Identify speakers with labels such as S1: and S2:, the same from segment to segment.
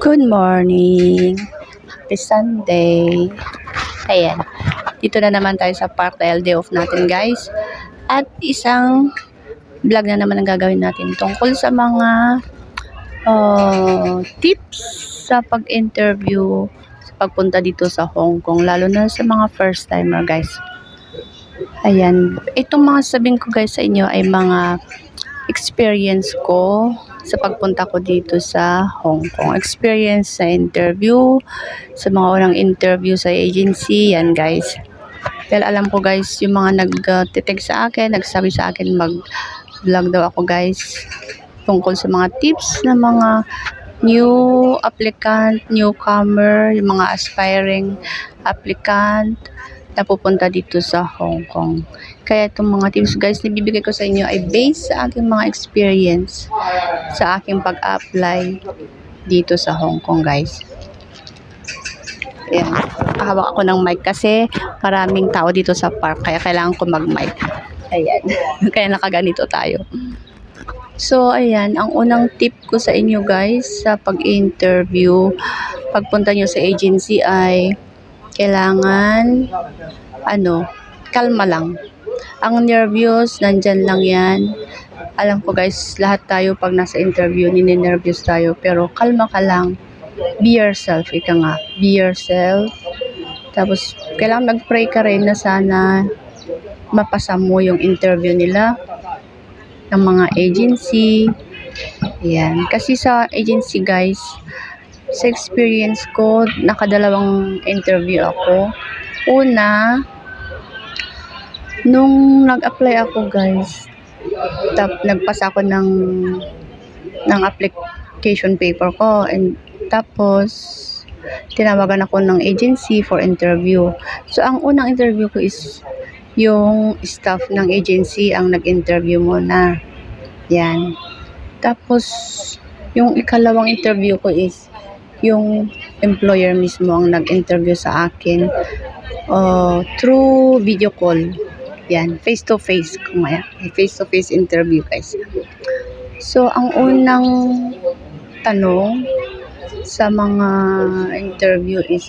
S1: Good morning. Happy Sunday. Ayan. Dito na naman tayo sa park dahil day off natin, guys. At isang vlog na naman ang gagawin natin tungkol sa mga tips sa pag-interview sa pagpunta dito sa Hong Kong, lalo na sa mga first timer, guys. Ayan. Itong mga sabihin ko, guys, sa inyo ay mga experience ko sa pagpunta ko dito sa Hong Kong. Experience sa interview, sa mga unang interview sa agency, yan, guys. Dahil alam ko, guys, yung mga nag-text sa akin, nagsabi sa akin mag-vlog daw ako, guys, tungkol sa mga tips na mga new applicant, newcomer, yung mga aspiring applicant na pupunta dito sa Hong Kong. Kaya itong mga tips, guys, na bibigay ko sa inyo ay based sa aking mga experience sa aking pag-apply dito sa Hong Kong, guys. Ayan. Hawak ako ng mic kasi maraming tao dito sa park, kaya kailangan ko mag-mic. Ayan. Kaya nakaganito tayo. So, ayan. Ang unang tip ko sa inyo, guys, sa pag-interview, pagpunta nyo sa agency ay kailangan, kalma lang. Ang nervous, nandyan lang yan. Alam ko, guys, lahat tayo pag nasa interview, nininervous tayo. Pero kalma ka lang. Be yourself, ika nga. Be yourself. Tapos, kailangan mag-pray ka rin na sana mapasa mo yung interview nila ng mga agency. Yan. Kasi sa agency, guys, sa experience ko, nakadalawang interview ako. Una, nung nag-apply ako, guys, nagpasa ako ng application paper ko, and tapos tinawagan ako ng agency for interview. So, ang unang interview ko is yung staff ng agency ang nag-interview muna. Yan. Tapos, yung ikalawang interview ko is yung employer mismo ang nag-interview sa akin through video call. Yan, face-to-face. Face-to-face interview, guys. So, ang unang tanong sa mga interview is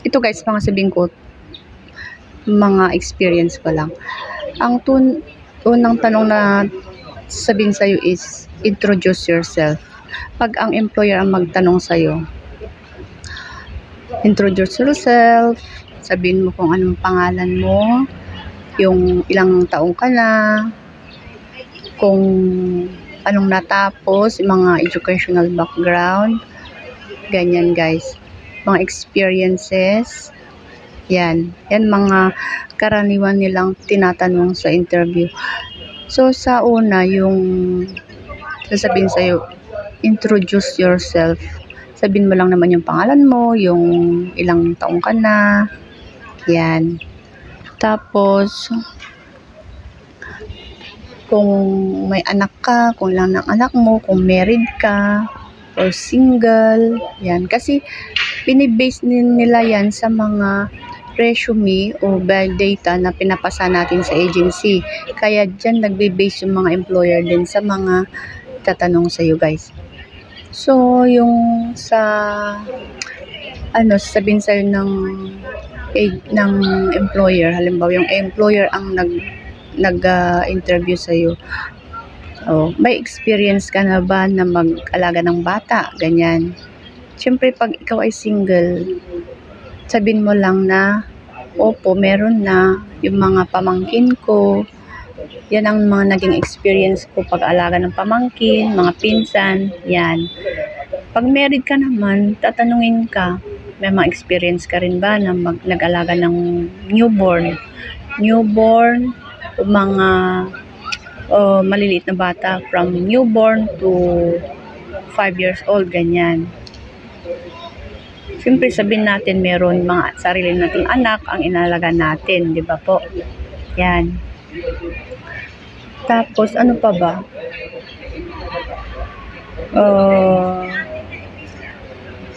S1: ito, guys, mga sabihin ko, mga experience ko lang. Ang unang tanong na sabihin sa'yo is introduce yourself. Pag ang employer ang magtanong sa'yo, introduce yourself, sabihin mo kung anong pangalan mo, yung ilang taong ka na, kung anong natapos, mga educational background, ganyan, guys. Mga experiences, yan mga karaniwan nilang tinatanong sa interview. So, sa una, yung sasabihin sa'yo, introduce yourself. Sabihin mo lang naman yung pangalan mo, yung ilang taong ka na, yan. Tapos, kung may anak ka, kung lang ng anak mo, kung married ka, or single, yan. Kasi, pinibase nila yan sa mga resume o bad data na pinapasa natin sa agency. Kaya dyan nagbe-base yung mga employer din sa mga tatanong sa'yo, guys. So, yung sabihin sa'yo ng employer, halimbawa yung employer ang nag-interview sa'yo. May experience ka na ba na mag-alaga ng bata? Ganyan. Siyempre, pag ikaw ay single, sabihin mo lang na, opo, meron na yung mga pamangkin ko. Yan ang mga naging experience ko pag-alaga ng pamangkin, mga pinsan, yan. Pag married ka naman, tatanungin ka, may mga experience ka rin ba na nag-alaga ng newborn, o mga maliliit na bata from newborn to 5 years old, ganyan. Siyempre, sabihin natin meron mga sarili nating anak ang inalaga natin, di ba po? Yan. Tapos, ano pa ba?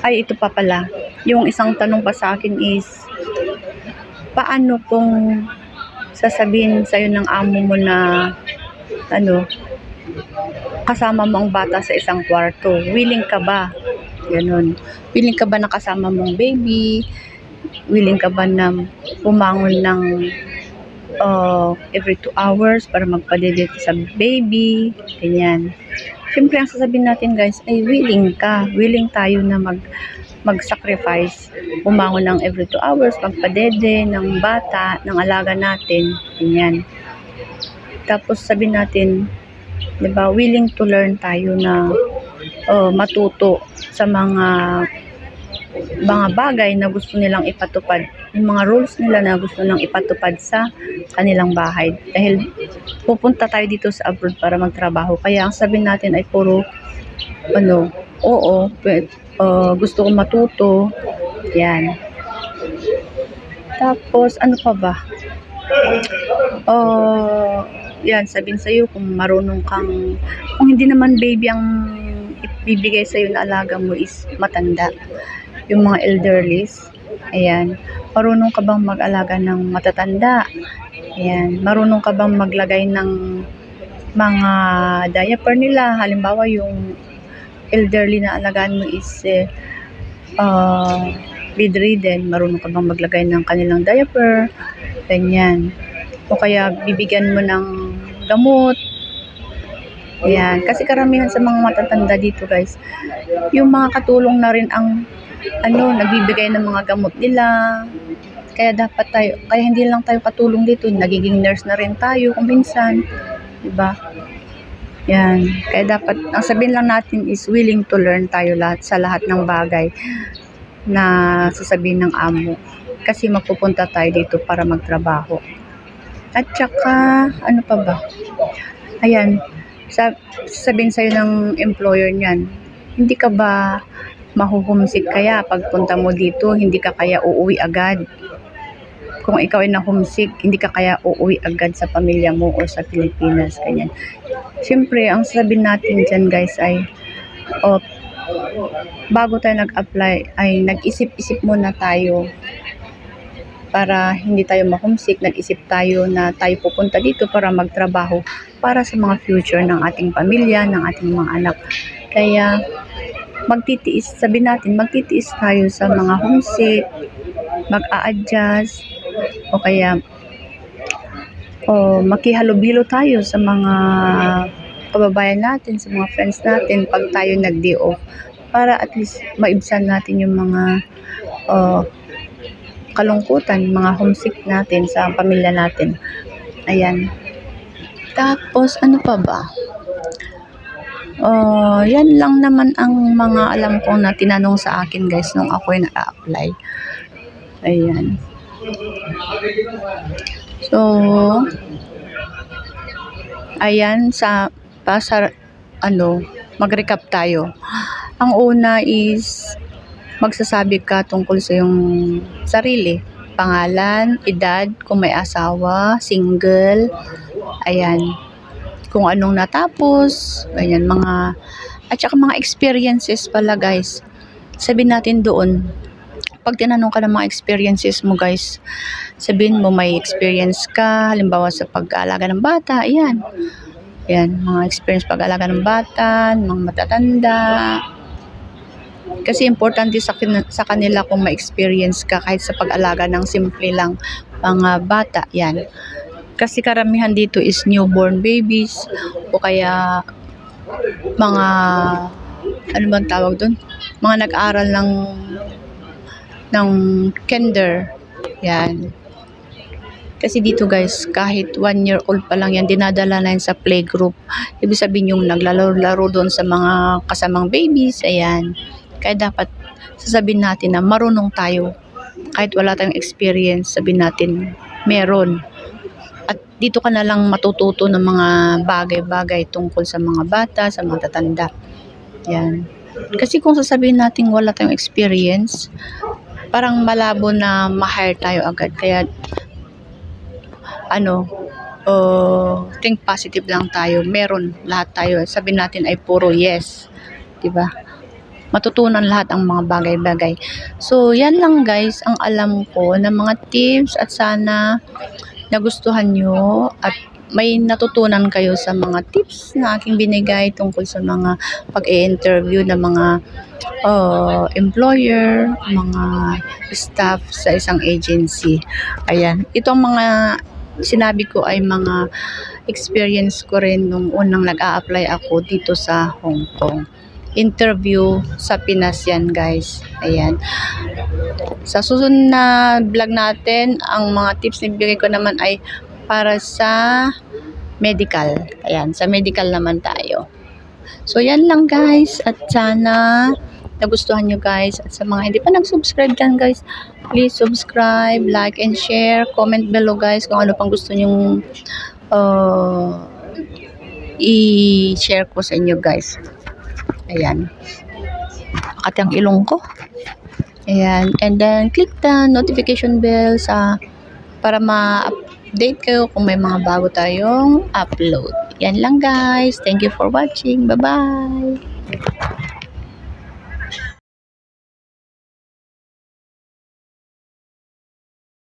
S1: Ito pa pala. Yung isang tanong pa sa akin is, paano kung sasabihin sa'yo ng amo mo na kasama mo ang bata sa isang kwarto. Willing ka ba? Ganun. Willing ka ba na kasama mong baby? Willing ka ba na pumangon ng every 2 hours para magpadedate sa baby? Ganyan. Siyempre, ang sasabihin natin guys, ay willing ka. Willing tayo na mag-sacrifice. Pumangon ng every 2 hours, magpadede ng bata, ng alaga natin. Ganyan. Tapos sabihin natin, diba, willing to learn tayo na matuto sa mga bagay na gusto nilang ipatupad, yung mga rules nila na gusto nilang ipatupad sa kanilang bahay. Dahil pupunta tayo dito sa abroad para magtrabaho. Kaya ang sabihin natin ay puro, oo, gusto kong matuto. Yan. Tapos, ano pa ba? Yan, sabihin sa'yo kung marunong kang, kung hindi naman baby ang ibibigay sa'yo na alaga mo is matanda. Yung mga elderlies, ayan, marunong ka bang mag-alaga ng matatanda? Ayan, marunong ka bang maglagay ng mga diaper nila? Halimbawa, yung elderly na alagaan mo is bedridden, marunong ka bang maglagay ng kanilang diaper? Ganyan. O kaya bibigyan mo ng gamot. Ayan, kasi karamihan sa mga matatanda dito guys, yung mga katulong na rin ang nagbibigay ng mga gamot nila. Kaya dapat tayo, kaya hindi lang tayo katulong dito, nagiging nurse na rin tayo kung minsan, diba? Yan, kaya dapat, ang sabihin lang natin is willing to learn tayo sa lahat ng bagay na sasabihin ng amo. Kasi magpupunta tayo dito para magtrabaho. At saka, ano pa ba? Ayan, sabihin sa'yo ng employer niyan, hindi ka ba mahuhumsik kaya pagpunta mo dito, hindi ka kaya uuwi agad? Kung ikaw ay na-homesick, hindi ka kaya uuwi agad sa pamilya mo o sa Pilipinas, ganyan. Siyempre, ang sabihin natin dyan guys ay, bago tayo nag-apply, ay nag-isip-isip muna tayo para hindi tayo ma-homesick. Nag-isip tayo na tayo pupunta dito para magtrabaho para sa mga future ng ating pamilya, ng ating mga anak. Kaya, sabihin natin, magtitiis tayo sa mga homesick, mag-a-adjust, o kaya makihalubilo tayo sa mga kababayan natin, sa mga friends natin pag tayo nag-day off, para at least maibsan natin yung mga kalungkutan, mga homesick natin sa pamilya natin. Ayan. Tapos, ano pa ba? Yan lang naman ang mga alam ko na tinanong sa akin guys nung ako'y na-apply. Ayan. So, ayan, mag-recap tayo. Ang una is, magsasabi ka tungkol sa iyong sarili. Pangalan, edad, kung may asawa, single, ayan. Kung anong natapos, ganyan, at saka mga experiences pala guys. Sabihin natin doon, pag tinanong ka ng mga experiences mo guys, sabihin mo may experience ka, halimbawa sa pag-aalaga ng bata, ayan. Ayan, mga experience pag-aalaga ng bata, mga matatanda. Kasi importante sa kanila kung may experience ka kahit sa pag-alaga ng simple lang mga bata, yan. Kasi karamihan dito is newborn babies o kaya mga, ano bang tawag doon? Mga nag-aral ng kinder. Yan. Kasi dito guys, kahit 1 year old pa lang yan, dinadala na yan sa playgroup. Ibig sabihin yung naglalaro doon sa mga kasamang babies, ayan. Kaya dapat sasabihin natin na marunong tayo. Kahit wala tayong experience, sabihin natin meron. At dito ka na lang matututo ng mga bagay-bagay tungkol sa mga bata, sa mga tatanda. Yan. Kasi kung sasabihin natin wala tayong experience, parang malabo na ma-hire tayo agad. Kaya, think positive lang tayo. Meron lahat tayo. Sabihin natin ay puro yes. Diba? Matutunan lahat ang mga bagay-bagay. So, yan lang guys ang alam ko na mga tips at sana nagustuhan nyo at may natutunan kayo sa mga tips na aking binigay tungkol sa mga pag-i-interview ng mga employer, mga staff sa isang agency. Ayan, itong mga sinabi ko ay mga experience ko rin nung unang nag-a-apply ako dito sa Hong Kong. Interview sa Pinas yan, guys. Ayan. Sa susunod na vlog natin, ang mga tips na bigay ko naman ay para sa medical. Ayan, sa medical naman tayo. So, yan lang, guys. At sana nagustuhan nyo, guys. At sa mga hindi pa nag-subscribe dyan, guys, please subscribe, like, and share. Comment below, guys, kung ano pang gusto nyong i-share ko sa inyo, guys. Ayan. Makati ang ilong ko. Ayan. And then, click the notification bell para ma-update kayo kung may mga bago tayong upload. Yan lang, guys. Thank you for watching. Bye-bye.